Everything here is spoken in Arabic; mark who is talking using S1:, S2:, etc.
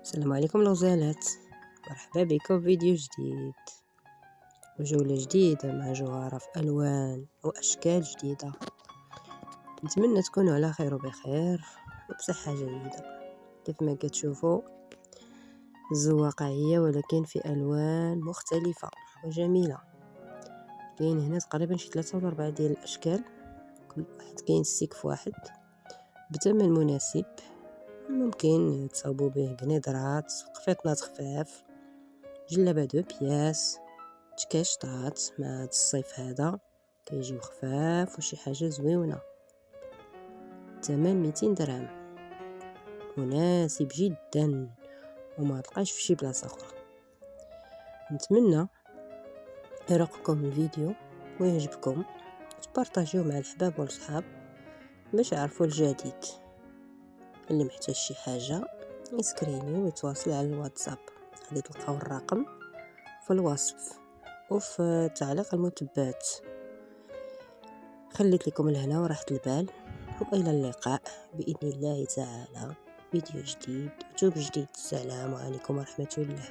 S1: السلام عليكم الغزالات، مرحبا بكم في فيديو جديد وجولة جديدة مع جوهرة في ألوان وأشكال جديدة. نتمنى تكونوا على خير وبخير وبصحة جيدة. كيف ما كتشوفوا الزواقعية ولكن في ألوان مختلفة وجميلة. كاين هنا تقريبا شي 3 ولا 4 ديال الأشكال، كل واحد كاين سيكف واحد بثمن مناسب. ممكن تصاوبوا به قنيدرات، قفيطنات خفاف، جلابه دو بياس، تكاشطات. مع هاد الصيف هذا كيجيو خفاف وشي حاجه زويونه. الثمن 200 درهم، مناسب جدا وما تلقاش في شي بلاصه اخرى. نتمنى يرقكم الفيديو ويعجبكم، تبارطاجيوه مع الحباب والصحاب باش يعرفوا الجديد. اللي محتاج شي حاجه يسكريني ويتواصل على الواتساب، غادي تلقاو الرقم في الوصف وفي تعليق المتبات. خليت لكم الهنا وراحة البال، والى اللقاء باذن الله تعالى، فيديو جديد وتوب جديد. السلام عليكم ورحمه الله.